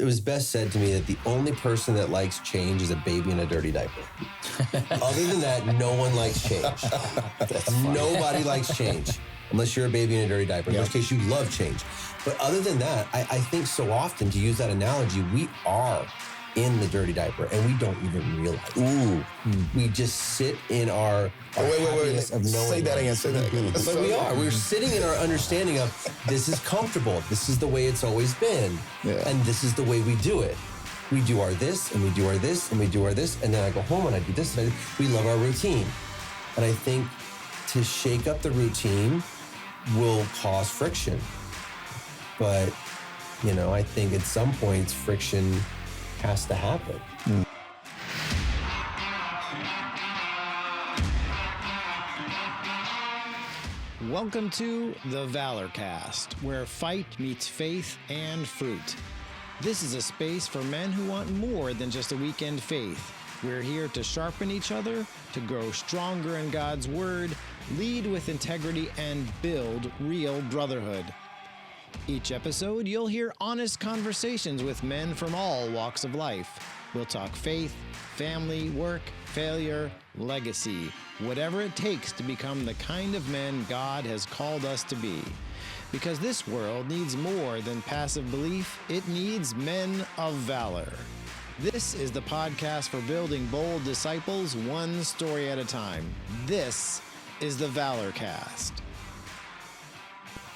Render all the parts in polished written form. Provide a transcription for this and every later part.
was best said to me that the only person that likes change is a baby in a dirty diaper. Other than that, no one likes change. Nobody likes change, unless you're a baby in a dirty diaper, in which case you love change. But other than that, I think so often, to use that analogy, we are in the dirty diaper and we don't even realize it. We just sit in our wait. Of Say that again. But we are. We're sitting in our understanding of this is comfortable. This is the way it's always been. Yeah. And this is the way we do it. We do our this and we do our this and we do our this. And then I go home and I do this. And we love our routine. And I think to shake up the routine will cause friction. But, I think at some points friction has to happen. Welcome to the Valor Cast, where fight meets faith and fruit. This is a space for men who want more than just a weekend faith. We're here to sharpen each other, to grow stronger in God's Word, lead with integrity, and build real brotherhood. Each episode, you'll hear honest conversations with men from all walks of life. We'll talk faith, family, work, failure, legacy, whatever it takes to become the kind of men God has called us to be. Because this world needs more than passive belief, it needs men of valor. This is the podcast for building bold disciples, one story at a time. This is the Valor Cast.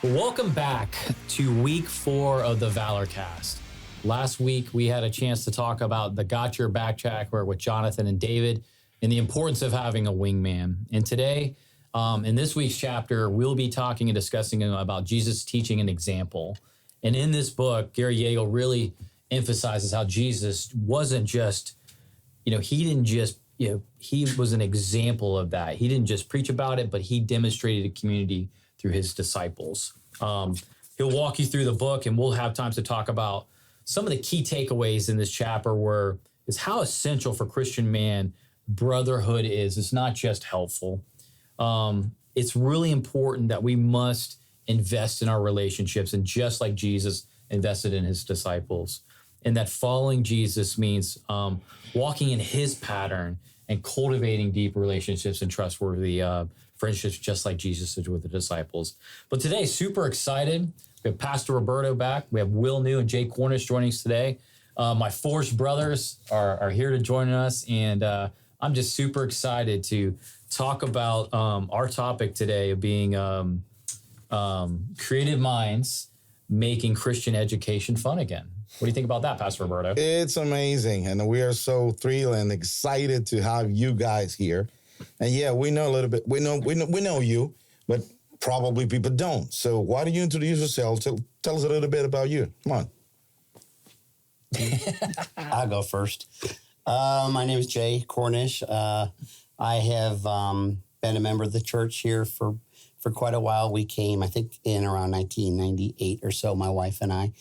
Welcome back to week 4 of the Valor Cast. Last week, we had a chance to talk about the Got Your Back tracker with Jonathan and David and the importance of having a wingman. And today, in this week's chapter, we'll be talking and discussing about Jesus' teaching and example. And in this book, Gary Yeagle really emphasizes how Jesus wasn't just, he didn't just, he was an example of that. He didn't just preach about it, but he demonstrated a community through his disciples. He'll walk you through the book, and we'll have time to talk about some of the key takeaways in this chapter is how essential for Christian man brotherhood is. It's not just helpful. It's really important that we must invest in our relationships, and just like Jesus invested in his disciples. And that following Jesus means walking in his pattern and cultivating deep relationships and trustworthy friendships, just like Jesus did with the disciples. But today, super excited. We have Pastor Roberto back. We have Will New and Jay Cornish joining us today. My Force brothers are here to join us, and I'm just super excited to talk about our topic today of being creative minds making Christian education fun again. What do you think about that, Pastor Roberto? It's amazing, and we are so thrilled and excited to have you guys here. And yeah, we know a little bit. We know you, but probably people don't. So why don't you introduce yourself? Tell us a little bit about you. Come on. I'll go first. My name is Jay Cornish. I have been a member of the church here for quite a while. We came, I think, in around 1998 or so. My wife and I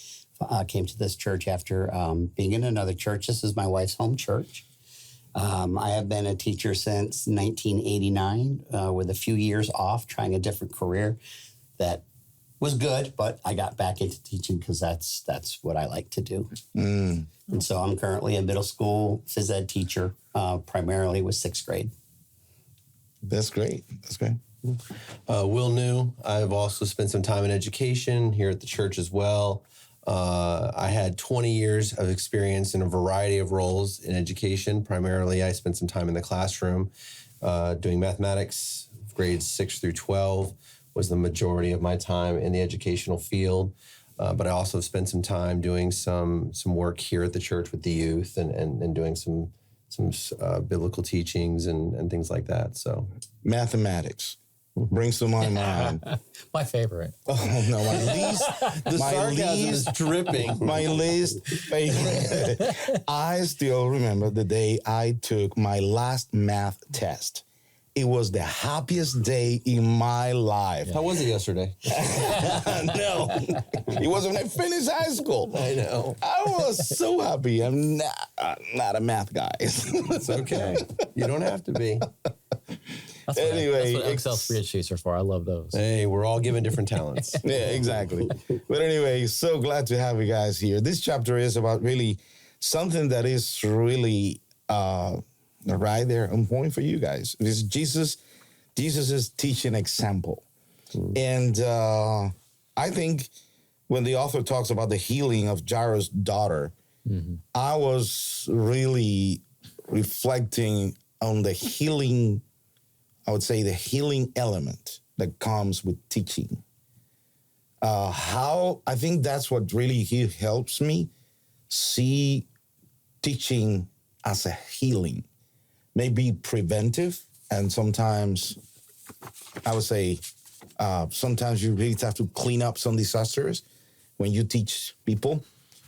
came to this church after being in another church. This is my wife's home church. I have been a teacher since 1989 with a few years off, trying a different career that was good, but I got back into teaching because that's what I like to do. And so I'm currently a middle school phys ed teacher, primarily with 6th grade. That's great. That's great. Will New. I've also spent some time in education here at the church as well. I had 20 years of experience in a variety of roles in education. Primarily, I spent some time in the classroom doing mathematics. Grades 6 through 12 was the majority of my time in the educational field. But I also spent some time doing some work here at the church with the youth and doing some biblical teachings and things like that. So Mathematics brings to my mind. My favorite. Oh, no, my least. the sarcasm is dripping. My least favorite. I still remember the day I took my last math test. It was the happiest day in my life. How was it yesterday? No, it was when I finished high school. I know. I was so happy. I'm not a math guy. It's okay. You don't have to be. Anyway, that's what Excel spreadsheets are for. I love those. Hey, we're all given different talents. Yeah, exactly. But anyway, so glad to have you guys here. This chapter is about really something that is really right there on point for you guys. It is Jesus's teaching example. And I think when the author talks about the healing of Jairus' daughter, I was really reflecting on the healing, I would say the healing element that comes with teaching. How I think that's what really helps me see teaching as a healing, maybe preventive, and sometimes I would say sometimes you really have to clean up some disasters when you teach people.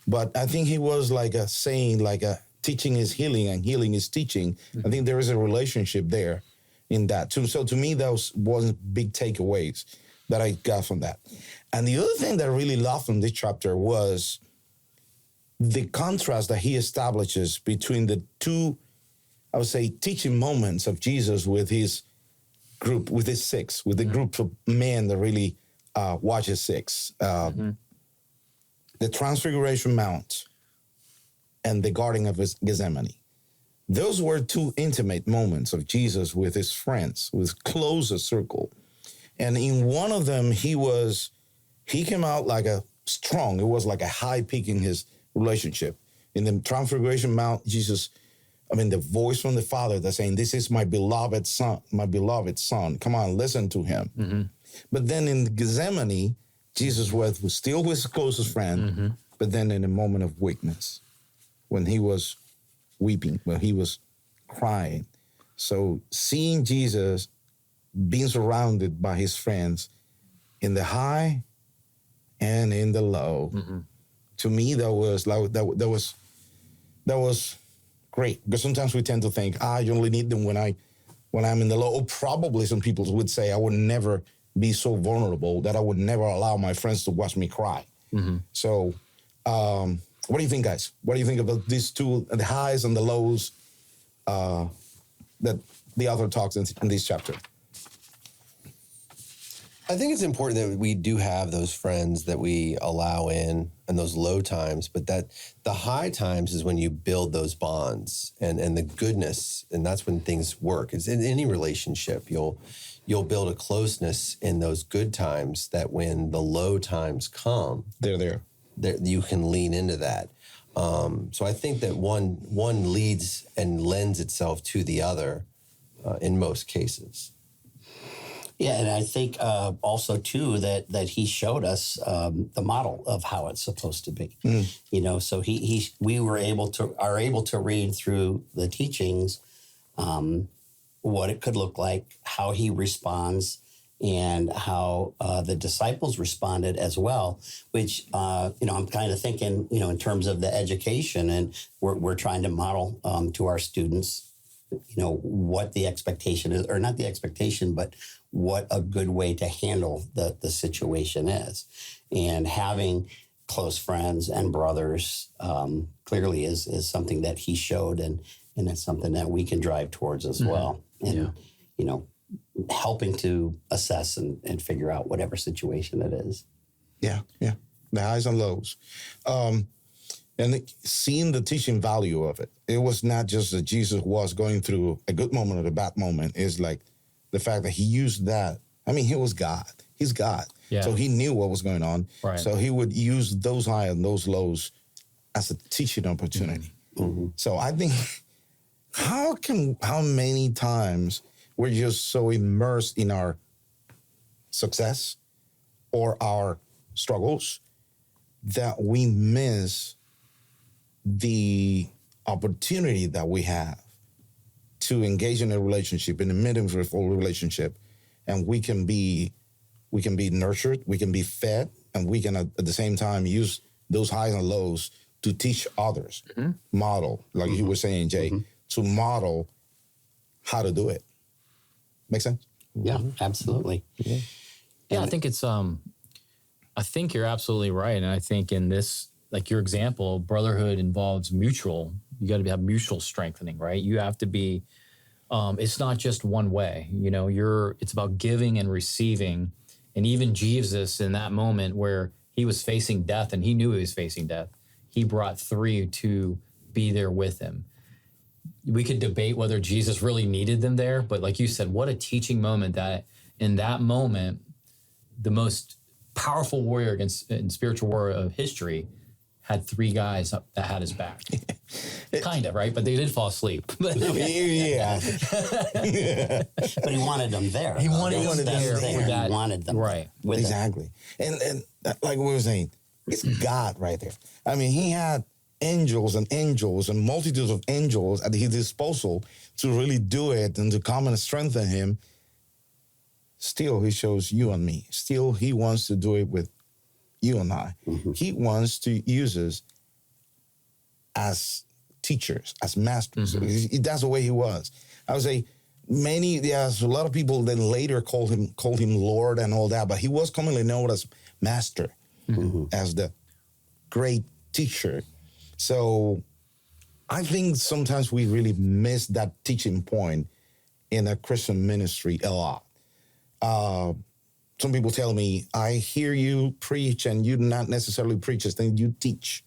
But I think he was like a saying, like a teaching is healing and healing is teaching. I think there is a relationship there in that too. So to me, that was one big takeaways that I got from that. And the other thing that I really loved from this chapter was the contrast that he establishes between the two, I would say, teaching moments of Jesus with his group, with his six, with the group of men that really watches six. The Transfiguration Mount and the Garden of Gethsemane. Those were two intimate moments of Jesus with his friends, with closest circle. And in one of them, he came out like it was like a high peak in his relationship. In the Transfiguration Mount, the voice from the Father that's saying, "This is my beloved son, my beloved son. Come on, listen to him." But then in Gethsemane, Jesus was still his closest friend, but then in a moment of weakness, when he was weeping, when he was crying. So seeing Jesus being surrounded by his friends in the high and in the low, to me that was great. Because sometimes we tend to think, you only need them when I'm in the low. Or probably some people would say I would never be so vulnerable that I would never allow my friends to watch me cry. So what do you think, guys? What do you think about these two, the highs and the lows that the author talks in this chapter? I think it's important that we do have those friends that we allow in and those low times, but that the high times is when you build those bonds and the goodness, and that's when things work. It's in any relationship, you'll build a closeness in those good times that when the low times come, They're there. You can lean into that. So I think that one leads and lends itself to the other in most cases. Yeah, and I think also too that he showed us the model of how it's supposed to be. So we are able to read through the teachings what it could look like, how he responds, and how the disciples responded as well. Which I'm kind of thinking in terms of the education, and we're trying to model to our students what the expectation is, or not the expectation, but what a good way to handle the situation is. And having close friends and brothers clearly is something that he showed, and it's something that we can drive towards as well. And, helping to assess and figure out whatever situation it is. Yeah. The highs and lows. And seeing the teaching value of it. It was not just that Jesus was going through a good moment or a bad moment. It's like the fact that he used that. I mean, he was God. He's God. Yeah. So he knew what was going on. Right. So he would use those highs and those lows as a teaching opportunity. So I think, how many times we're just so immersed in our success or our struggles that we miss the opportunity that we have to engage in a relationship, in a meaningful relationship, and we can be nurtured, we can be fed, and we can at the same time use those highs and lows to teach others, model, like you were saying, Jay, to model how to do it. Make sense? Yeah, absolutely. Yeah, I think it's I think you're absolutely right. And I think in this, like your example, brotherhood involves you got to have mutual strengthening, right? You have to be it's not just one way. You know, it's about giving and receiving. And even Jesus, in that moment where he was facing death and he knew he was facing death, he brought 3 to be there with him. We could debate whether Jesus really needed them there, but like you said, what a teaching moment that in that moment, the most powerful warrior and spiritual warrior of history had 3 guys that had his back. Kind of, right? But they did fall asleep. Yeah. But he wanted them there. He wanted them there. He wanted them right. With Exactly. And like we were saying, it's God right there. I mean, he had angels and multitudes of angels at his disposal to really do it and to come and strengthen him. Still, he shows you and me. Still, he wants to do it with you and I. Mm-hmm. He wants to use us as teachers, as masters. Mm-hmm. That's the way he was. I would say there's a lot of people that later called him Lord and all that, but he was commonly known as Master, as the great teacher. So I think sometimes we really miss that teaching point in a Christian ministry a lot. Some people tell me, I hear you preach and you do not necessarily preach, as then you teach.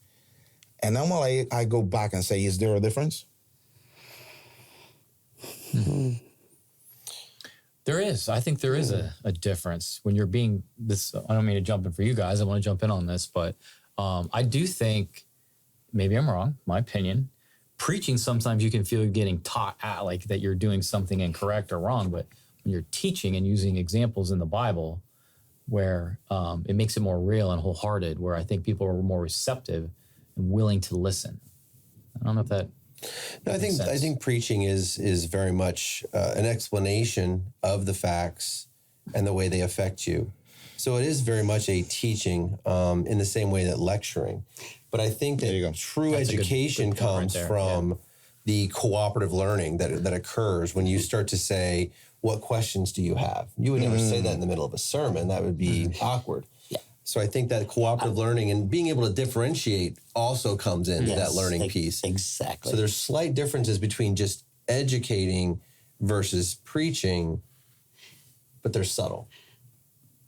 And normally I go back and say, is there a difference? Mm-hmm. There is. I think there is a difference when you're being this. I don't mean to jump in for you guys. I want to jump in on this, but I do think, maybe I'm wrong, my opinion, preaching, sometimes you can feel you're getting taught like that you're doing something incorrect or wrong. But when you're teaching and using examples in the Bible where it makes it more real and wholehearted, where I think people are more receptive and willing to listen. I don't know if that... No, I think preaching is very much an explanation of the facts and the way they affect you. So it is very much a teaching in the same way that lecturing. But I think that true education comes from the cooperative learning that occurs when you start to say, what questions do you have? You would never say that in the middle of a sermon. That would be awkward. Yeah. So I think that cooperative learning and being able to differentiate also comes into that learning piece. Exactly. So there's slight differences between just educating versus preaching, but they're subtle.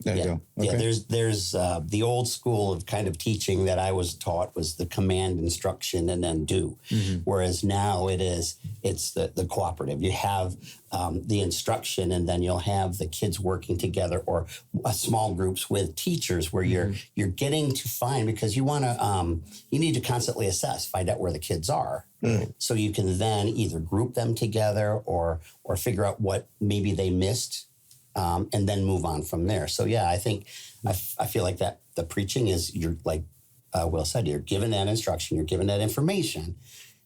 There you go. Okay. Yeah, there's the old school of kind of teaching that I was taught was the command, instruction, and then do. Mm-hmm. Whereas now it's the cooperative. You have the instruction, and then you'll have the kids working together or small groups with teachers where you're getting to find, because you want to you need to constantly assess, find out where the kids are. Mm. So you can then either group them together or figure out what maybe they missed. And then move on from there. So yeah, I feel like that the preaching is, you're like Will said, you're given that instruction, you're given that information,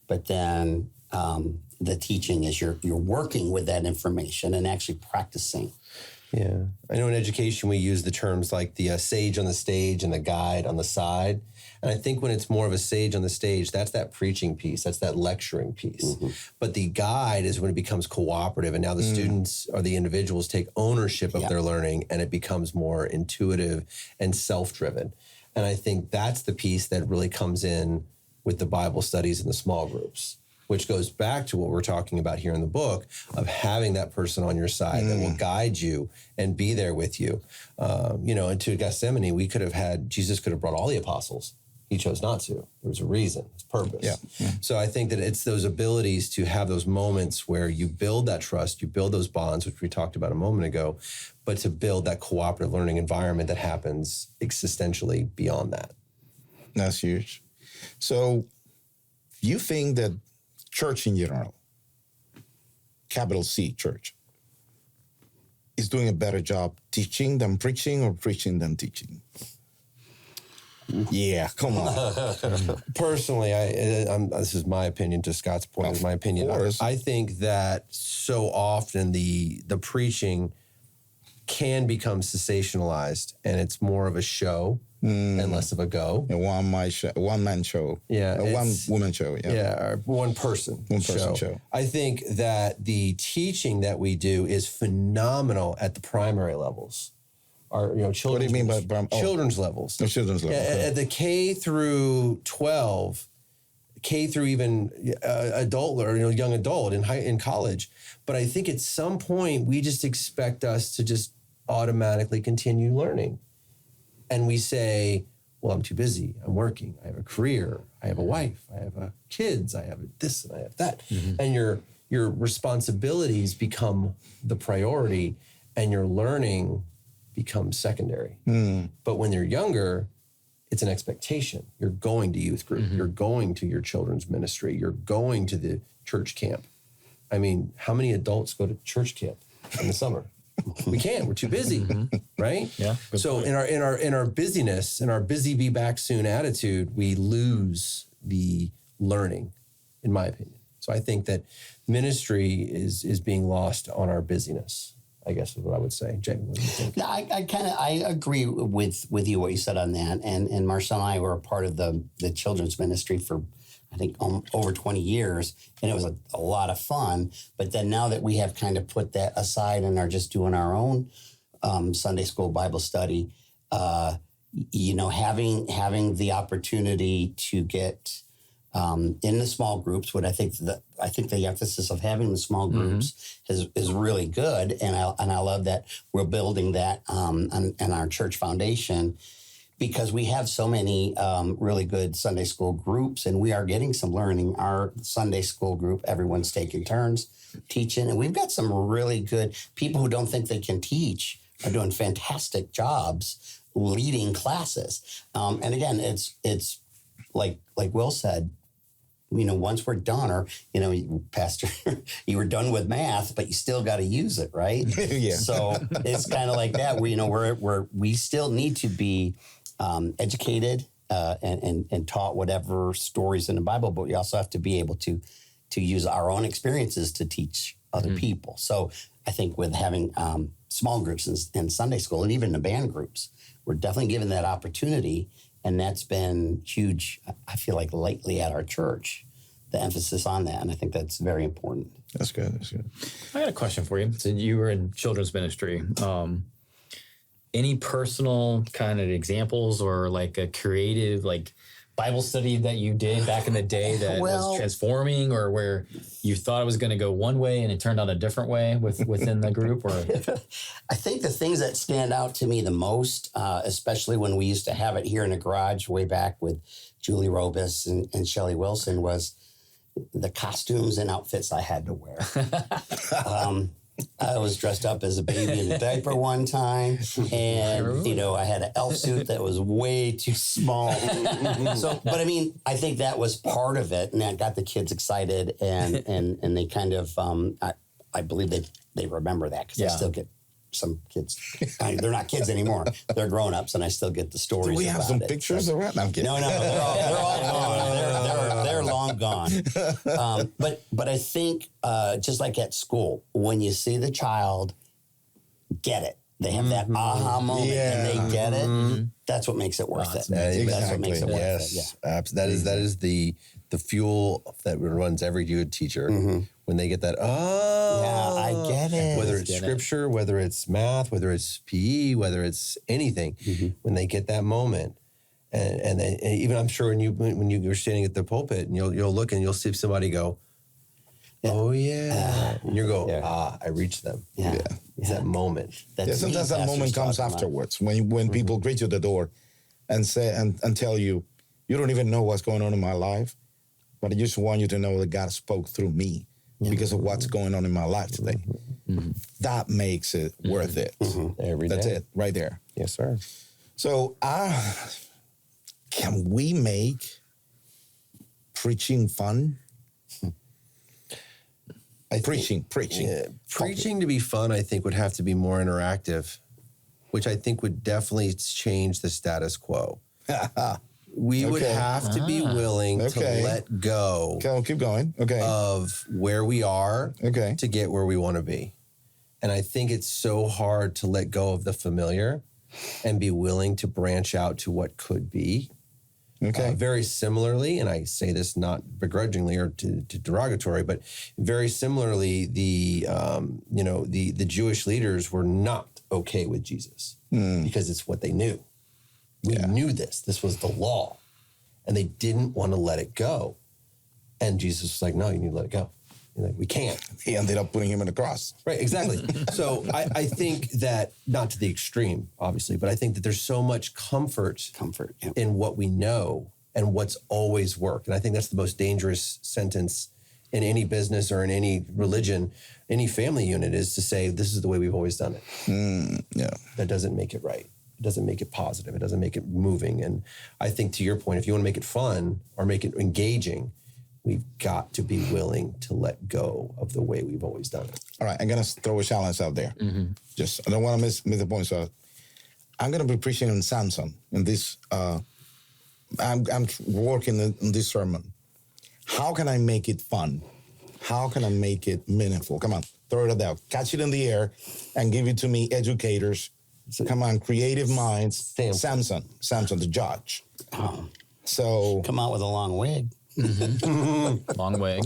but then the teaching is you're working with that information and actually practicing. Yeah, I know in education we use the terms like the sage on the stage and the guide on the side. And I think when it's more of a sage on the stage, that's that preaching piece, that's that lecturing piece. Mm-hmm. But the guide is when it becomes cooperative, and now the students or the individuals take ownership of their learning, and it becomes more intuitive and self-driven. And I think that's the piece that really comes in with the Bible studies and the small groups, which goes back to what we're talking about here in the book of having that person on your side that will guide you and be there with you. Into Gethsemane, Jesus could have brought all the apostles. He chose not to. There was a reason, it's purpose. Yeah. So I think that it's those abilities to have those moments where you build that trust, you build those bonds, which we talked about a moment ago, but to build that cooperative learning environment that happens existentially beyond that. That's huge. So you think that church in general, capital C church, is doing a better job teaching than preaching or preaching than teaching? Yeah, come on. Personally, this is my opinion, to Scott's point, is my opinion. I think that so often the preaching can become sensationalized, and it's more of a show and less of a go. A one-man show. Yeah. A one-woman show. Yeah. Yeah, or one-person show. I think that the teaching that we do is phenomenal at the primary levels. Children's, what do you mean by children's levels? Children's levels. Yeah, at the K through 12, K through even adult or young adult in college. But I think at some point we just expect us to just automatically continue learning. And we say, well, I'm too busy. I'm working. I have a career. I have a wife. I have kids. I have this and I have that. And your responsibilities become the priority and your learning becomes secondary. But when you're younger, it's an expectation. You're going to youth group. You're going to your children's ministry. You're going to the church camp. I mean, how many adults go to church camp in the summer? We can't. We're too busy, right? Yeah. So in our busyness, in our busy be back soon attitude, we lose the learning, in my opinion. So I think that ministry is being lost on our busyness, I guess is what I would say. Jay, what do you think? No, I agree with you what you said on that. And Marcel and I were a part of the children's ministry for, I think, over 20 years, and it was a lot of fun. But then now that we have kind of put that aside and are just doing our own Sunday school Bible study, having the opportunity to get in the small groups, what I think the emphasis of having the small groups is really good, and I love that we're building that on our church foundation, because we have so many really good Sunday school groups, and we are getting some learning. Our Sunday school group, everyone's taking turns teaching, and we've got some really good people who don't think they can teach are doing fantastic jobs leading classes. And again, it's like Will said, once we're done, or, Pastor, you were done with math, but you still got to use it, right? Yeah. So it's kind of like that. We still need to be educated and taught whatever stories in the Bible, but we also have to be able to use our own experiences to teach other people. So I think with having small groups in Sunday school and even the band groups, we're definitely given that opportunity. And that's been huge, I feel like, lately at our church, the emphasis on that. And I think that's very important. That's good. That's good. I got a question for you. So you were in children's ministry. Any personal kind of examples or like a creative Bible study that you did back in the day that was transforming, or where you thought it was going to go one way and it turned out a different way within the group? Or I think the things that stand out to me the most, especially when we used to have it here in the garage way back with Julie Robus and Shelley Wilson, was the costumes and outfits I had to wear. I was dressed up as a baby in a diaper one time, and I had an elf suit that was way too small. But I mean, I think that was part of it, and that got the kids excited, and they kind of, I believe they remember that, because I still get some kids. They're not kids anymore; they're grown-ups, and I still get the stories. Do we have some pictures around? I'm kidding. No, they're all gone. They're long gone. But I think just like at school, when you see the child get it, they have that aha moment and they get it. That's what makes it worth it. That's what makes it worth it. Yeah. That is the fuel that runs every good teacher. When they get that, I get it. Whether it's scripture, whether it's math, whether it's PE, whether it's anything, when they get that moment. And then even I'm sure when you're standing at the pulpit and you'll look and you'll see somebody go, oh yeah, and you go, I reached them. Yeah. It's that moment. Sometimes that moment comes afterwards when people greet you at the door and say and tell you, you don't even know what's going on in my life, but I just want you to know that God spoke through me because of what's going on in my life today. That makes it worth it. Every day. That's it, right there. Yes, sir. So can we make preaching fun? Preaching. Yeah, preaching to be fun, I think, would have to be more interactive, which I think would definitely change the status quo. We would have to be willing to let go. Okay, keep going. Okay. Of where we are to get where we want to be. And I think it's so hard to let go of the familiar and be willing to branch out to what could be. Okay. Very similarly, and I say this not begrudgingly or to derogatory, but very similarly, the Jewish leaders were not okay with Jesus because it's what they knew. We knew this. This was the law, and they didn't want to let it go. And Jesus was like, no, you need to let it go. You're like, we can't. He ended up putting him in the cross. Right, exactly. So I think that, not to the extreme, obviously, but I think that there's so much comfort Yep. in what we know and what's always worked. And I think that's the most dangerous sentence in any business or in any religion, any family unit, is to say, this is the way we've always done it. Yeah. That doesn't make it right. It doesn't make it positive. It doesn't make it moving. And I think, to your point, if you want to make it fun or make it engaging, we've got to be willing to let go of the way we've always done it. All right, I'm going to throw a challenge out there. Just, I don't want to miss the point. So I'm going to be preaching on Samson in this, I'm working on this sermon. How can I make it fun? How can I make it meaningful? Come on, throw it out. Catch it in the air and give it to me, educators. Come on, creative minds. Samson, the judge. So Come out with a long wig. Long wig.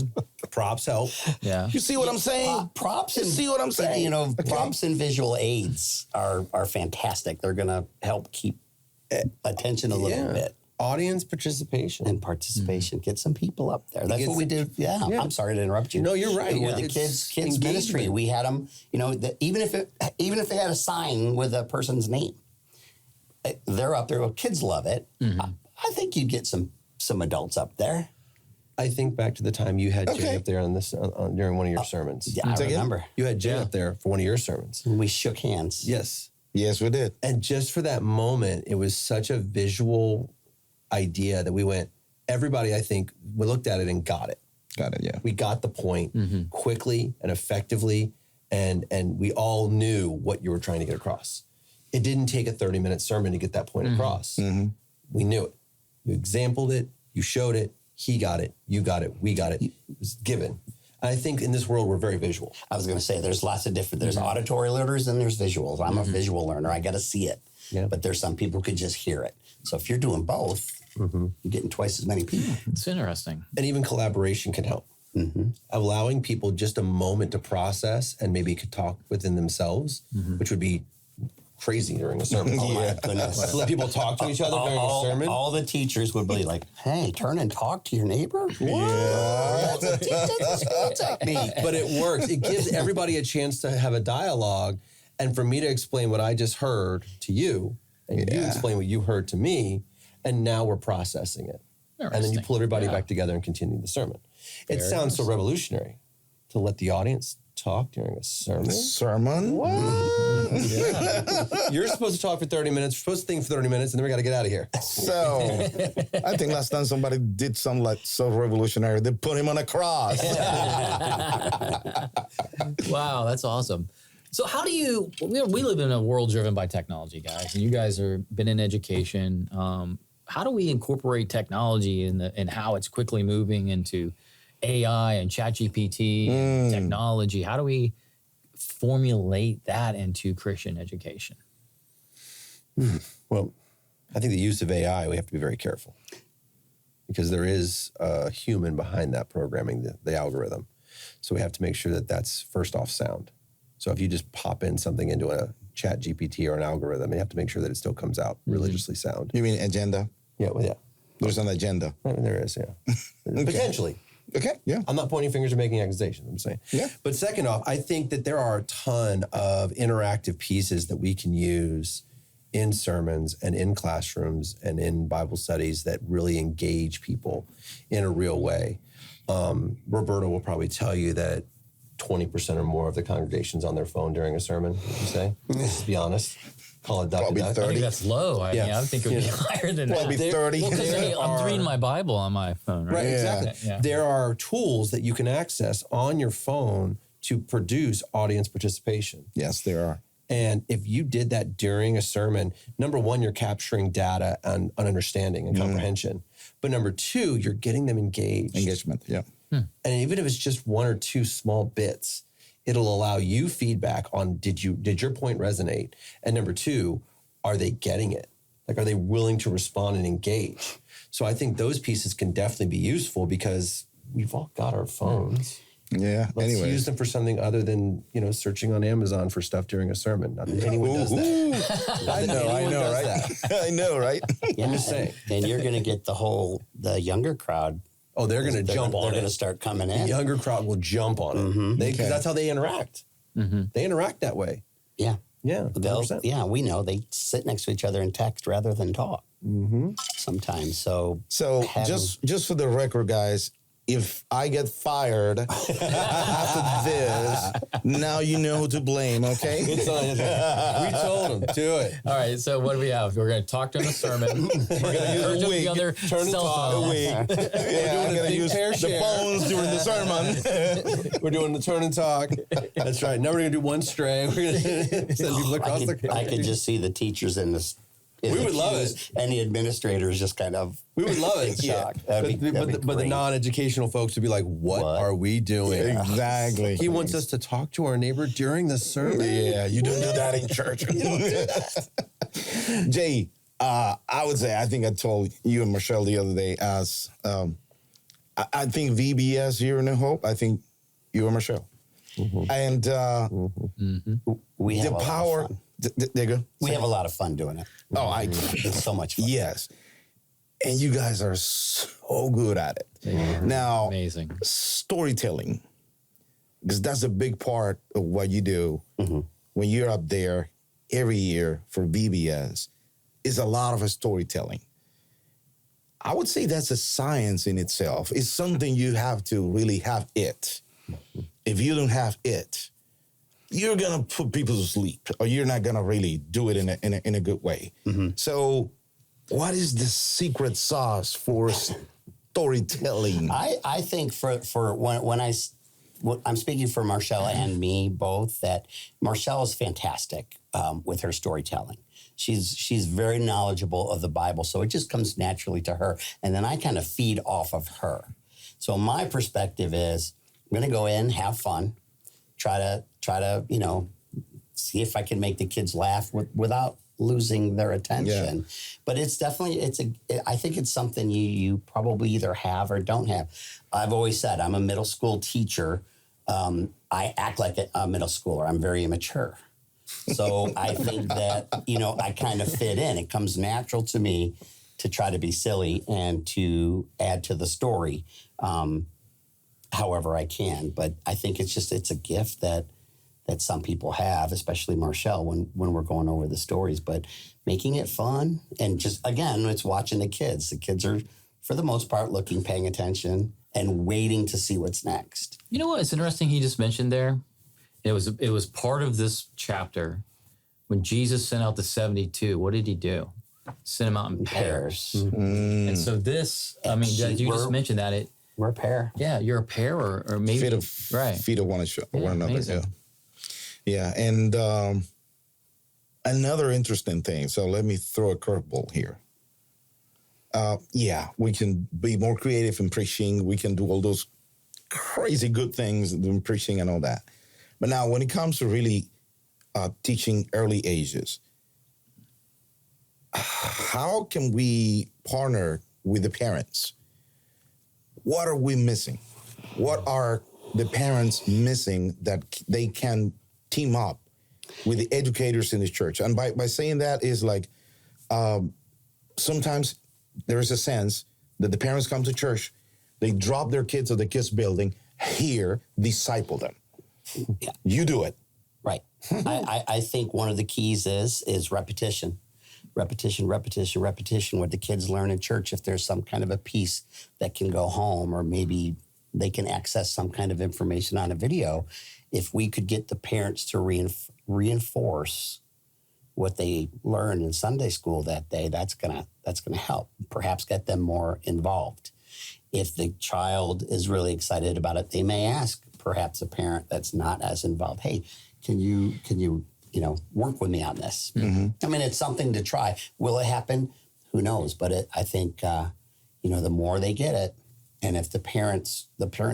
Props help. Yeah. you see what I'm saying? Props You and see what I'm saying? You know, Okay. props and visual aids are fantastic. They're going to help keep attention a little bit. Audience participation. And participation. Get some people up there. That's what we do. Yeah. I'm sorry to interrupt you. No, you're right. With the It's kids engagement. ministry, we had them. You know, even if they had a sign with a person's name, they're up there. Well, kids love it. I think you'd get some adults up there. I think back to the time you had Jay Okay. up there on this during one of your sermons. Yeah, I Take it? remember. You had Jay up there for one of your sermons. We shook hands. Yes. Yes, we did. And just for that moment, it was such a visual idea that we went, everybody, I think, we looked at it and got it. Got it, yeah. We got the point quickly and effectively, and we all knew what you were trying to get across. It didn't take a 30-minute sermon to get that point across. We knew it. You exampled it. You showed it. He got it. You got it. We got it. It was given. And I think in this world, we're very visual. I was going to say, there's lots of different, there's auditory learners and there's visuals. I'm a visual learner. I got to see it. Yeah. But there's some people who could just hear it. So if you're doing both, you're getting twice as many people. It's interesting. And even collaboration can help. Allowing people just a moment to process and maybe could talk within themselves, which would be crazy during a sermon. Oh my goodness. Let people talk to each other during a sermon. All the teachers would be like, hey, turn and talk to your neighbor. Yeah. That's a school technique. But it works. It gives everybody a chance to have a dialogue, and for me to explain what I just heard to you, and you explain what you heard to me, and now we're processing it. And then you pull everybody back together and continue the sermon. It sounds so revolutionary to let the audience talk during a sermon. Sermon? What? You're supposed to talk for 30 minutes. We're supposed to think for 30 minutes, and then we got to get out of here. So, I think last time somebody did something like so revolutionary, they put him on a cross. Wow, that's awesome. So how do you, we live in a world driven by technology, guys, and you guys are been in education. How do we incorporate technology in how it's quickly moving into AI and ChatGPT and technology? How do we formulate that into Christian education? Well, I think the use of AI, we have to be very careful because there is a human behind that programming, the algorithm. So we have to make sure that that's first off sound. So if you just pop in something into a chat GPT or an algorithm, you have to make sure that it still comes out religiously sound. You mean agenda? Yeah, well, yeah. There's an agenda. I mean, there is, yeah. Potentially. Okay, yeah. I'm not pointing fingers or making accusations, I'm saying. Yeah. But second off, I think that there are a ton of interactive pieces that we can use in sermons and in classrooms and in Bible studies that really engage people in a real way. Roberto will probably tell you that 20% or more of the congregation's on their phone during a sermon, would you say? Let's be honest. Call it Probably duck. 30. I think that's low. I mean, I think it would be higher than Probably that. 30. Well, because I'm reading my Bible on my phone, right? Right, exactly. Yeah. There are tools that you can access on your phone to produce audience participation. Yes, there are. And if you did that during a sermon, number one, you're capturing data and understanding and comprehension. But number two, you're getting them engaged. Engagement, yeah. And even if it's just one or two small bits, it'll allow you feedback on did your point resonate? And number two, are they getting it? Like, are they willing to respond and engage? So I think those pieces can definitely be useful because we've all got our phones. Yeah, Let's anyway. use them for something other than, searching on Amazon for stuff during a sermon. Not that anyone does that. I know, right? I know, right? Yeah, I'm just saying. And you're going to get the younger crowd Oh, they're going to jump on it. They're going to start coming in. The younger crowd will jump on it. Because that's how they interact. They interact that way. Yeah. Yeah. Yeah, we know they sit next to each other and text rather than talk sometimes. So just for the record, guys, if I get fired after this, now you know who to blame, okay? We told them, do it. All right, so what do we have? We're going to talk during the sermon. We're going to encourage them together. Turn and talk. Yeah, I'm going to use the phones during the sermon. We're doing the turn and talk. That's right. Now we're going to do one stray. We're going to send people across the country. I could just see the teachers in this. We would love it. And the administrators just kind of. We would love it. Shock. But the non-educational folks would be like, what are we doing? Exactly. He wants us to talk to our neighbor during the sermon. Yeah, you don't do that in church. You don't do that. Jay, I would say, I think I told you and Michelle the other day, as I think VBS, Year in Hope, I think you and Michelle. And we have the power. There you go. We have a lot of fun doing it. Oh, it's so much fun. Yes. And you guys are so good at it. Now, amazing storytelling, because that's a big part of what you do when you're up there every year for VBS, is a lot of storytelling. I would say that's a science in itself. It's something you have to really have it. If you don't have it, you're going to put people to sleep, or you're not going to really do it in a good way. So what is the secret sauce for storytelling? I think for when I'm speaking for Marcella and me both, that Marcella is fantastic with her storytelling. She's very knowledgeable of the Bible, so it just comes naturally to her. And then I kind of feed off of her. So my perspective is, I'm going to go in, have fun, try to see if I can make the kids laugh without losing their attention. Yeah. But it's definitely, I think it's something you probably either have or don't have. I've always said I'm a middle school teacher. I act like a middle schooler. I'm very immature. So I think that, I kind of fit in. It comes natural to me to try to be silly and to add to the story however I can. But I think it's a gift that some people have, especially Marshall, when we're going over the stories. But making it fun, and just, again, it's watching the kids. The kids are, for the most part, paying attention and waiting to see what's next. You know what? It's interesting he just mentioned there. It was part of this chapter when Jesus sent out the 72. What did he do? Sent them out in pairs. And so this, you just mentioned that we're a pair. Yeah, you're a pair, or maybe feet of one another. Amazing. Yeah, and another interesting thing. So let me throw a curveball here. We can be more creative in preaching. We can do all those crazy good things in preaching and all that. But now, when it comes to really teaching early ages, how can we partner with the parents? What are we missing? What are the parents missing that they can team up with the educators in the church? And by saying that is like, sometimes there is a sense that the parents come to church, they drop their kids at the kids building, here, disciple them. Yeah. You do it. Right. I think one of the keys is repetition. Repetition, what the kids learn in church. If there's some kind of a piece that can go home, or maybe they can access some kind of information on a video, if we could get the parents to reinforce what they learned in Sunday school that day, that's gonna help. Perhaps get them more involved. If the child is really excited about it, they may ask perhaps a parent that's not as involved, hey, can you work with me on this? I mean, it's something to try. Will it happen? Who knows? But I think, the more they get it, and if the parents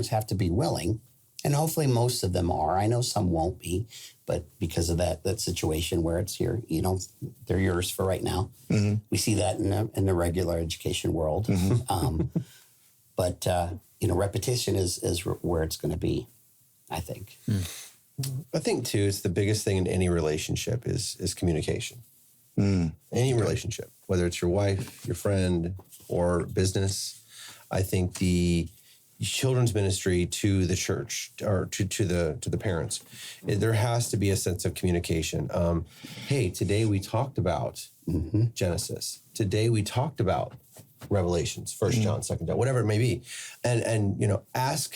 have to be willing, and hopefully most of them are. I know some won't be, but because of that situation where it's here, they're yours for right now. We see that in the regular education world. But repetition is where it's going to be, I think. I think, too, it's the biggest thing in any relationship is communication. Any relationship, whether it's your wife, your friend, or business. I think the children's ministry to the church or to the parents. There has to be a sense of communication. Hey, today we talked about Genesis. Today we talked about Revelations, 1 John, 2 John, whatever it may be. And ask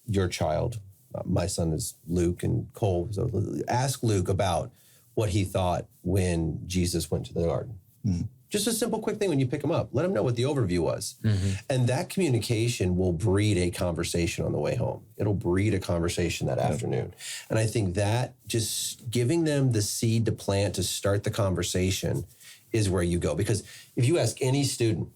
your child. My son is Luke and Cole. So ask Luke about what he thought when Jesus went to the garden. Just a simple, quick thing when you pick him up. Let him know what the overview was. And that communication will breed a conversation on the way home. It'll breed a conversation that afternoon. And I think that just giving them the seed to plant to start the conversation is where you go. Because if you ask any student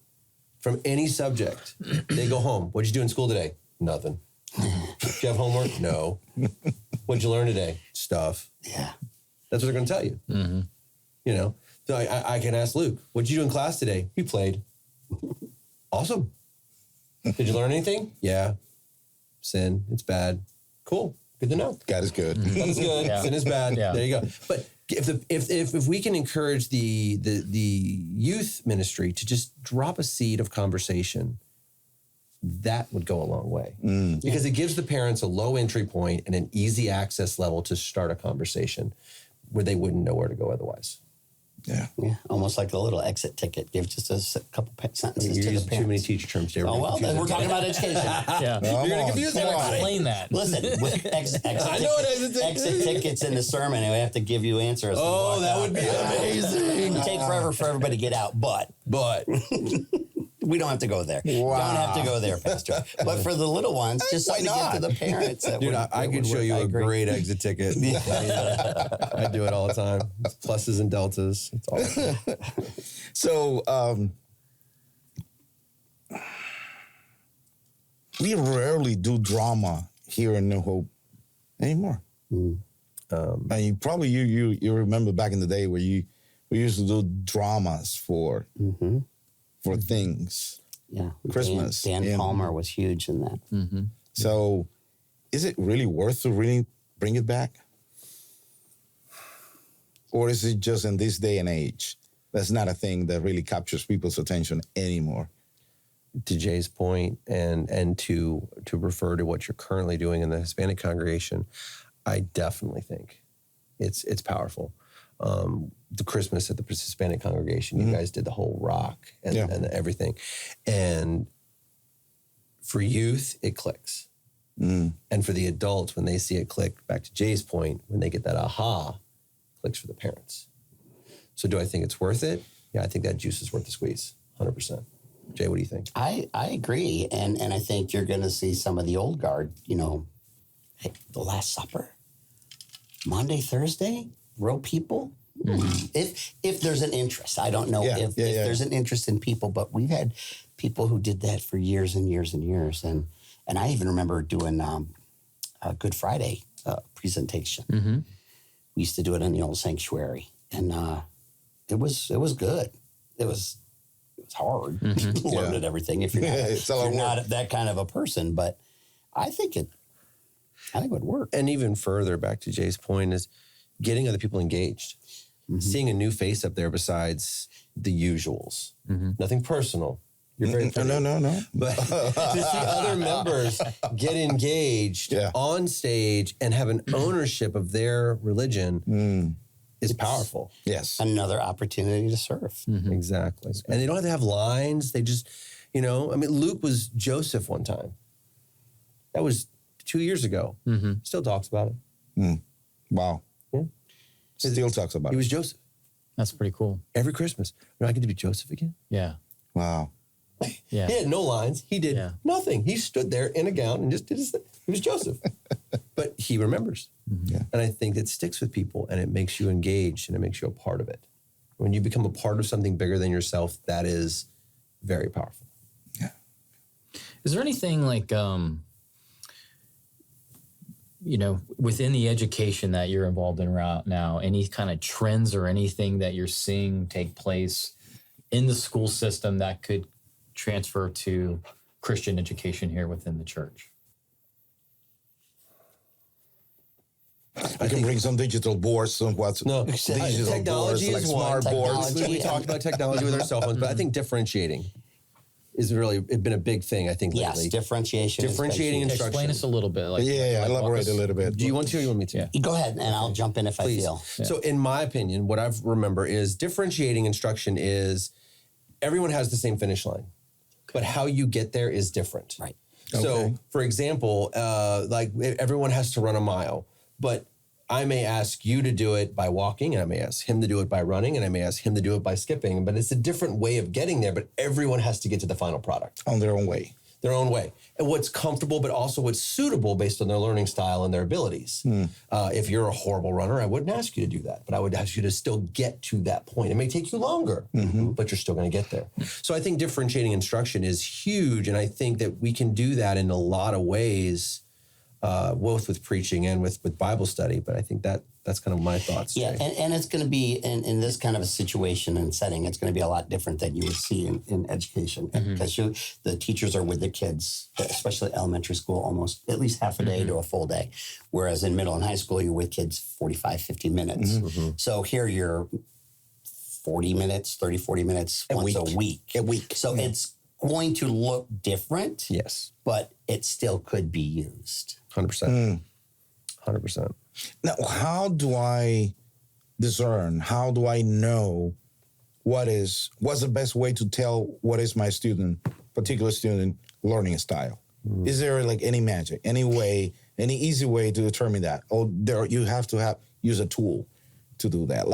from any subject, they go home, what'd you do in school today? Nothing. Did you have homework? No. What'd you learn today? Stuff. Yeah. That's what they're going to tell you. So I can ask Luke, what'd you do in class today? We played. Awesome. Did you learn anything? Yeah. Sin. It's bad. Cool. Good to know. God is good. God is good. Sin is bad. Yeah. There you go. But if we can encourage the youth ministry to just drop a seed of conversation, that would go a long way. Because it gives the parents a low entry point and an easy access level to start a conversation where they wouldn't know where to go otherwise. Yeah. Almost like a little exit ticket. Give just a couple sentences You to the use parents. too many teacher terms, Jay. Oh, well, then we're talking about education. Yeah. You're going to confuse everybody. Explain that. Listen, with I know what exit tickets in the sermon, and we have to give you answers. Oh, that would be amazing. It'd take forever for everybody to get out, but we don't have to go there. Wow. Don't have to go there, Pastor. But for the little ones, just something to get to the parents. Dude, I could show you a great exit ticket. I do it all the time. It's pluses and deltas. It's awesome. So we rarely do drama here in New Hope anymore. And you remember back in the day where we used to do dramas for things. Yeah. Christmas. Dan Palmer was huge in that. So is it really worth to really bring it back? Or is it just in this day and age, that's not a thing that really captures people's attention anymore? To Jay's point, and to refer to what you're currently doing in the Hispanic congregation, I definitely think it's powerful. The Christmas at the Hispanic congregation, you guys did the whole rock and everything. And for youth, it clicks. And for the adults, when they see it click, back to Jay's point, when they get that aha, clicks for the parents. So do I think it's worth it? Yeah, I think that juice is worth the squeeze, 100%. Jay, what do you think? I agree. And I think you're going to see some of the old guard, hey, the Last Supper, Monday, Thursday, real people. If there's an interest, I don't know if there's an interest in people, but we've had people who did that for years and years and years. And I even remember doing a Good Friday presentation. We used to do it in the old sanctuary, and it was good. It was hard learning everything if you're not that kind of a person, but I think it would work. And even further, back to Jay's point, is getting other people engaged. Seeing a new face up there besides the usuals. Nothing personal. You're very No. But to see other members get engaged on stage and have an ownership of their religion is powerful. Yes. Another opportunity to serve. Exactly. And they don't have to have lines. They just, Luke was Joseph one time. That was 2 years ago. Still talks about it. Wow. Yeah. Still talks about it. He was Joseph. That's pretty cool. Every Christmas. I get to be Joseph again? Yeah. Wow. Yeah. He had no lines. He did nothing. He stood there in a gown and just did his thing. He was Joseph. But he remembers. And I think it sticks with people and it makes you engaged and it makes you a part of it. When you become a part of something bigger than yourself, that is very powerful. Yeah. Is there anything like, within the education that you're involved in right now, any kind of trends or anything that you're seeing take place in the school system that could transfer to Christian education here within the church? I can bring some digital boards, some digital technology boards, like is smart one. boards. We talked about technology with our cell phones, but I think differentiating is really been a big thing, I think, lately. Yes, differentiation. Differentiating is instruction. Explain us a little bit. Like, Elaborate a little bit. Do you want to or you want me to? Yeah. Go ahead, and I'll jump in if Please. I feel. So in my opinion, what I remember is differentiating instruction is everyone has the same finish line, but how you get there is different. Right. So, Okay. for example, like everyone has to run a mile, but I may ask you to do it by walking, and I may ask him to do it by running, and I may ask him to do it by skipping. But it's a different way of getting there, but everyone has to get to the final product. On their own way. Their own way. And what's comfortable, but also what's suitable based on their learning style and their abilities. If you're a horrible runner, I wouldn't ask you to do that, but I would ask you to still get to that point. It may take you longer, but you're still going to get there. So I think differentiating instruction is huge. And I think that we can do that in a lot of ways, both with preaching and with Bible study. But I think that's kind of my thoughts. Yeah, Jay. and it's going to be in this kind of a situation and setting, it's going to be a lot different than you would see in education because the teachers are with the kids, especially elementary school, almost at least half a day to a full day. Whereas in middle and high school, you're with kids 45, 50 minutes. So here you're 40 minutes, 30, 40 minutes once a week. A week. So it's going to look different, Yes, but it still could be used. 100%. 100%. Now, how do I discern? How do I know what's the best way to tell what is my particular student learning style? Is there like any magic, any way, any easy way to determine that? Or you have to use a tool to do that?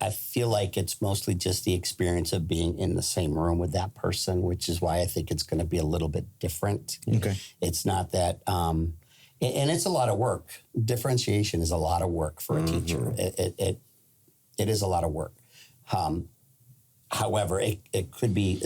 I feel like it's mostly just the experience of being in the same room with that person, which is why I think it's going to be a little bit different. Okay. It's not that, and it's a lot of work. Differentiation is a lot of work for a teacher. It is a lot of work. However, it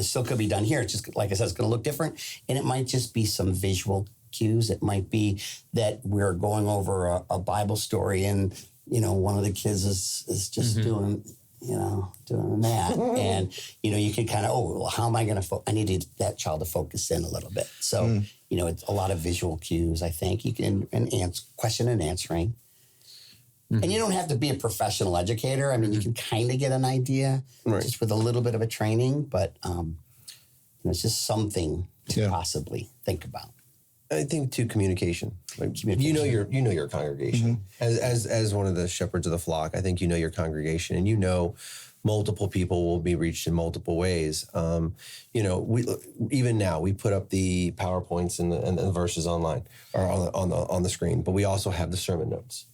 still could be done here. It's just, like I said, it's going to look different. And it might just be some visual cues. It might be that we're going over a Bible story and, one of the kids is just doing that. And, you can kind of, how am I going to, I need that child to focus in a little bit. So, it's a lot of visual cues, I think. You can, question and answering. And you don't have to be a professional educator. I mean, you can kind of get an idea just with a little bit of a training, but it's just something to possibly think about. I think too, communication. You know your congregation. As one of the shepherds of the flock, I think you know your congregation, and multiple people will be reached in multiple ways. We even now we put up the PowerPoints and the verses online or on the screen, but we also have the sermon notes.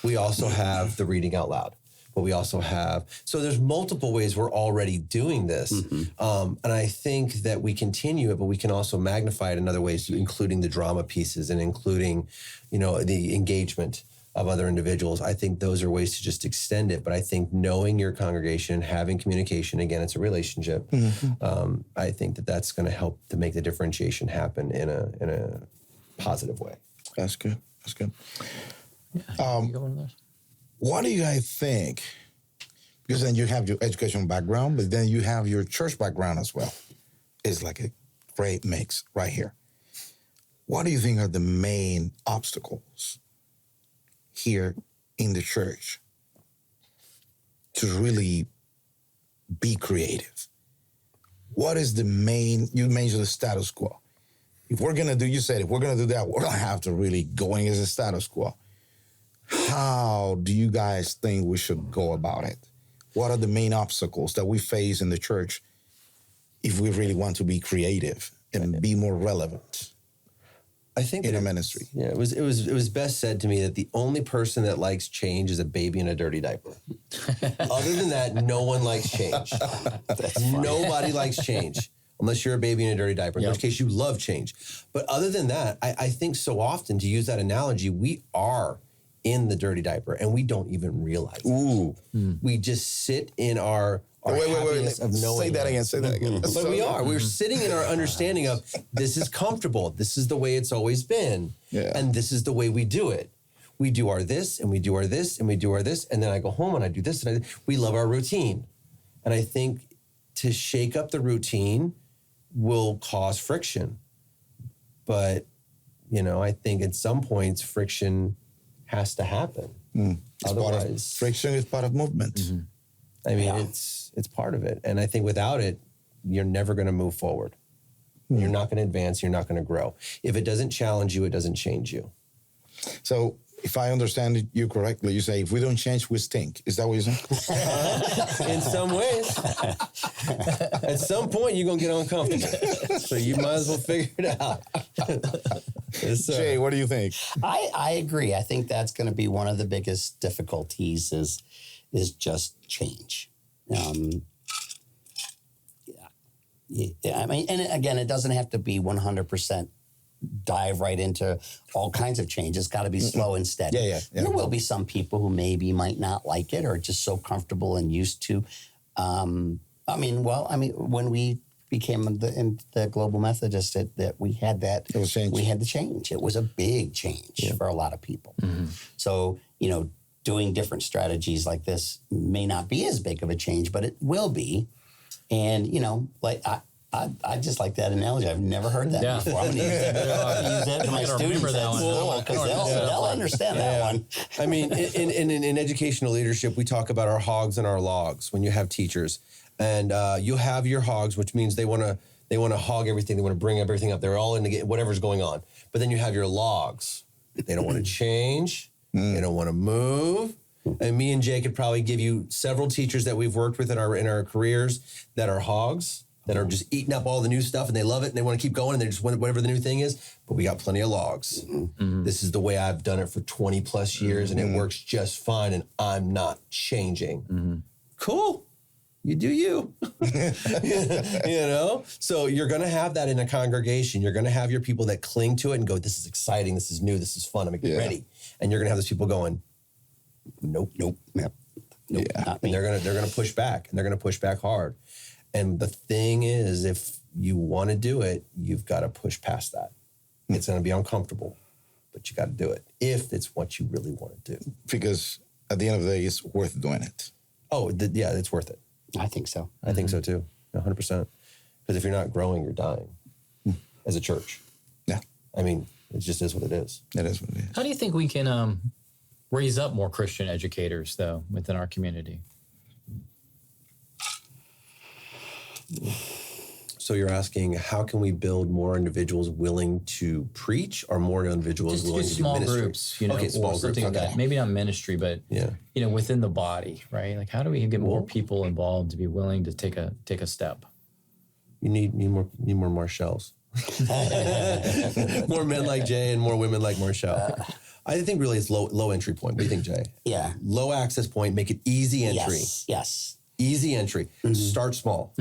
We also have the reading out loud. But we also have, so there's multiple ways we're already doing this. And I think that we continue it, but we can also magnify it in other ways, including the drama pieces and including, the engagement of other individuals. I think those are ways to just extend it. But I think knowing your congregation, having communication, again, it's a relationship. I think that's going to help to make the differentiation happen in a positive way. That's good. That's good. Yeah, you got one of those? What do you guys think? Because then you have your educational background, but then you have your church background as well. It's like a great mix right here. What do you think are the main obstacles here in the church to really be creative? What is the main, you mentioned the status quo. If we're going to do that, we're going to have to really go in as a status quo. How do you guys think we should go about it? What are the main obstacles that we face in the church if we really want to be creative and be more relevant? I think in a ministry. Yeah, it was best said to me that the only person that likes change is a baby in a dirty diaper. Other than that, no one likes change. Nobody likes change. Unless you're a baby in a dirty diaper, in which case you love change. But other than that, I think so often, to use that analogy, we are in the dirty diaper and we don't even realize it. We just sit in our happiness of knowing. Say that again. But we are. We're sitting in our understanding of this is comfortable. This is the way it's always been. Yeah. And this is the way we do it. We do our this and we do our this and we do our this. And then I go home and I do this. And we love our routine. And I think to shake up the routine will cause friction. But, I think at some points friction has to happen. Otherwise, friction is part of movement. I mean, it's part of it. And I think without it, you're never going to move forward. You're not going to advance. You're not going to grow. If it doesn't challenge you, it doesn't change you. So if I understand you correctly, you say, if we don't change, we stink. Is that what you're saying? In some ways. At some point, you're going to get uncomfortable. So you might as well figure it out. Yes, sir. Jay, what do you think? I agree. I think that's going to be one of the biggest difficulties is just change. I mean, and again, it doesn't have to be 100% dive right into all kinds of change. It's got to be slow and steady. Yeah. There will be some people who maybe might not like it or just so comfortable and used to. When we became the Global Methodist, that we had that. It was change. We had the change. It was a big change for a lot of people. So, doing different strategies like this may not be as big of a change, but it will be. And, I just like that analogy. I've never heard that before. I'm going to use that to my students at school because they'll understand that one. I mean, in educational leadership, we talk about our hogs and our logs when you have teachers. And you have your hogs, which means they want to hog everything. They want to bring everything up. They're all into whatever's going on. But then you have your logs. They don't want to change. They don't want to move. And me and Jay could probably give you several teachers that we've worked with in our careers that are hogs, that are just eating up all the new stuff and they love it and they want to keep going and they just want whatever the new thing is. But we got plenty of logs. This is the way I've done it for 20 plus years and it works just fine and I'm not changing. Cool. You do you. So you're going to have that in a congregation. You're going to have your people that cling to it and go, this is exciting. This is new. This is fun. I'm going to get ready. And you're going to have those people going, nope. Not And me. they're gonna push back, and they're gonna push back hard. And the thing is, if you want to do it, you've got to push past that. It's gonna be uncomfortable, but you got to do it if it's what you really want to do. Because at the end of the day, it's worth doing it. Oh, it's worth it. I think so. I think so too, 100%. Because if you're not growing, you're dying as a church. Yeah, I mean, it just is what it is. it is what it is. How do you think we can raise up more Christian educators, though, within our community? So you're asking, how can we build more individuals willing to preach, or more individuals Just willing do to small do ministry? groups, Okay, small or something groups. like Okay. that. Maybe not ministry, but within the body, right? Like, how do we get more people involved to be willing to take a step? You need more Marshals. More men like Jay and more women like Marshall. I think really it's low entry point. What do you think, Jay? Yeah. Low access point, make it easy entry. Yes. Easy entry. Start small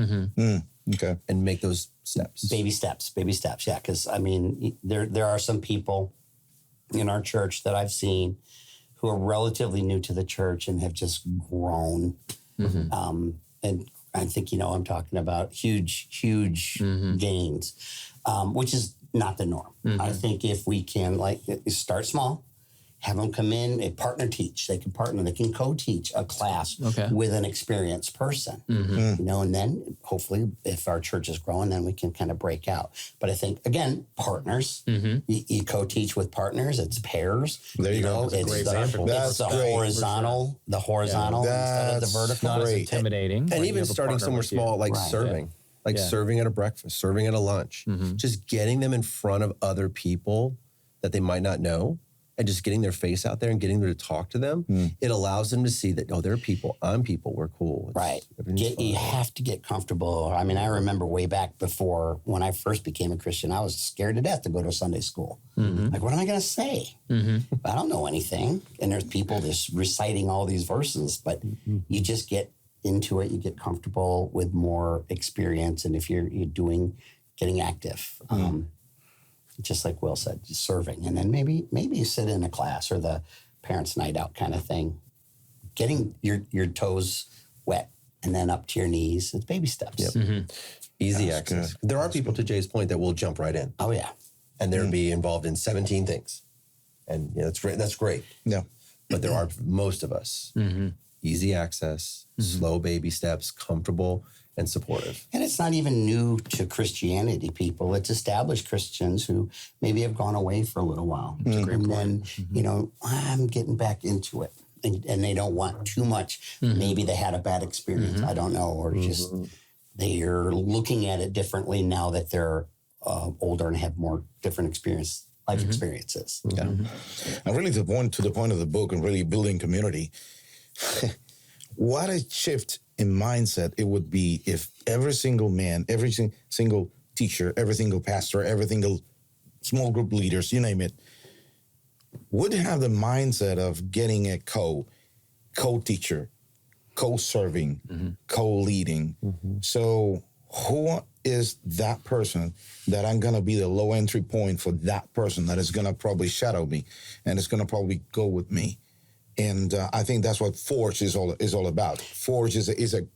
Okay. and make those steps. Baby steps. Yeah. Because, I mean, there are some people in our church that I've seen who are relatively new to the church and have just grown. And I think, I'm talking about huge gains, which is not the norm. I think if we can start small, have them come in and partner teach. They can co-teach a class with an experienced person, and then hopefully if our church is growing, then we can kind of break out. But I think, again, partners, you co-teach with partners, it's pairs. There you go. It's Great the example. it's the That's great. horizontal instead of the That's vertical. Not as Great. intimidating. And when you even have a starting partner somewhere with you. small, like Right. serving. Like serving at a breakfast, serving at a lunch. Just getting them in front of other people that they might not know, and just getting their face out there and getting them to talk to them, it allows them to see that, they're people, I'm people, we're cool. Right. Everything's fine. You have to get comfortable. I mean, I remember way back before when I first became a Christian, I was scared to death to go to Sunday school. Like, what am I going to say? I don't know anything. And there's people just reciting all these verses, but you just get into it. You get comfortable with more experience. And if you're getting active, just like Will said, just serving. And then maybe you sit in a class or the parents' night out kind of thing, getting your toes wet and then up to your knees. It's baby steps. Easy access. There are people, to Jay's point, that will jump right in. Oh, yeah. And they'll be involved in 17 things. And that's great. Yeah. But there are most of us. Easy access, slow baby steps, comfortable and supportive. And it's not even new to Christianity people. It's established Christians who maybe have gone away for a little while. And then, I'm getting back into it. And they don't want too much. Maybe they had a bad experience. I don't know. Or just they're looking at it differently now that they're older and have more different life experiences. Yeah. And really to the point of the book and really building community, what a shift in mindset it would be if every single man, every single teacher, every single pastor, every single small group leaders, you name it, would have the mindset of getting a co-teacher, co-serving, co-leading. So who is that person that I'm going to be the low entry point for that person that is going to probably shadow me and is going to probably go with me? And I think that's what Forge is all about. Forge is a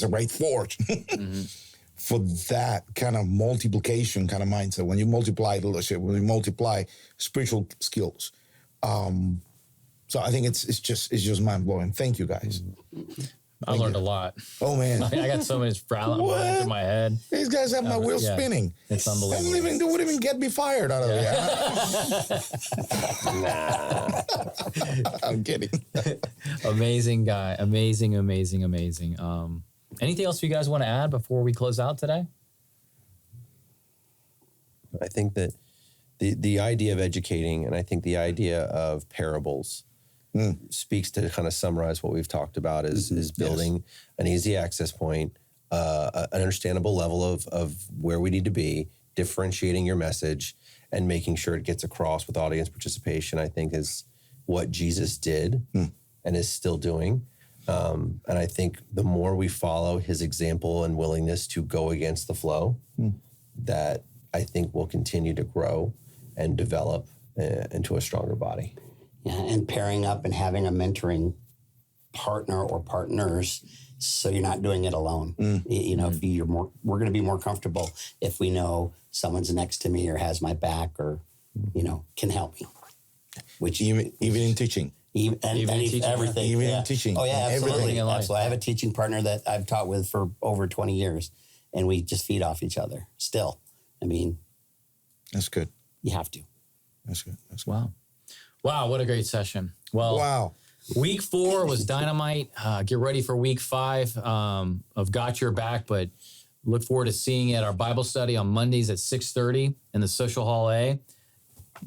right forge for that kind of multiplication kind of mindset. When you multiply leadership, when you multiply spiritual skills. So I think it's just mind blowing. Thank you guys. I learned a lot. Oh man, I got so much running through my head. These guys have my wheels spinning. It's unbelievable. They wouldn't even get me fired out of here. I'm kidding. Amazing guy. Amazing. Anything else you guys want to add before we close out today? I think that the idea of educating, and I think the idea of parables speaks to kind of summarize what we've talked about is building an easy access point, an understandable level of where we need to be, differentiating your message, and making sure it gets across with audience participation, I think is what Jesus did and is still doing. And I think the more we follow his example and willingness to go against the flow, that I think will continue to grow and develop into a stronger body. Yeah, and pairing up and having a mentoring partner or partners, so you're not doing it alone. You know, we're going to be more comfortable if we know someone's next to me or has my back or, can help me. Which even in teaching. Even teaching, everything. Even in teaching. Oh yeah, absolutely. Absolutely. I have a teaching partner that I've taught with for over 20 years, and we just feed off each other still. I mean, that's good. You have to. That's good. Wow, what a great session. Well, wow. Week 4 was dynamite. Get ready for week 5 of Got Your Back, but look forward to seeing you at our Bible study on Mondays at 6:30 in the Social Hall A.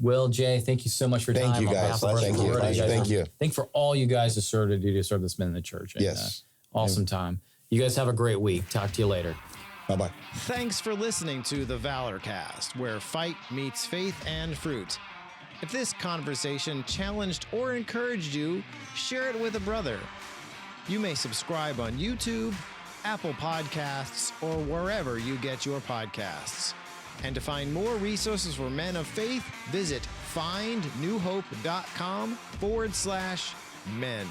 Will, Jay, thank you so much for your time. Thank you, guys. Thank you. Thank you for all you guys to serve this men in the church. And, awesome time. You guys have a great week. Talk to you later. Bye-bye. Thanks for listening to the Valor Cast, where fight meets faith and fruit. If this conversation challenged or encouraged you, share it with a brother. You may subscribe on YouTube, Apple Podcasts, or wherever you get your podcasts. And to find more resources for men of faith, visit findnewhope.com/men.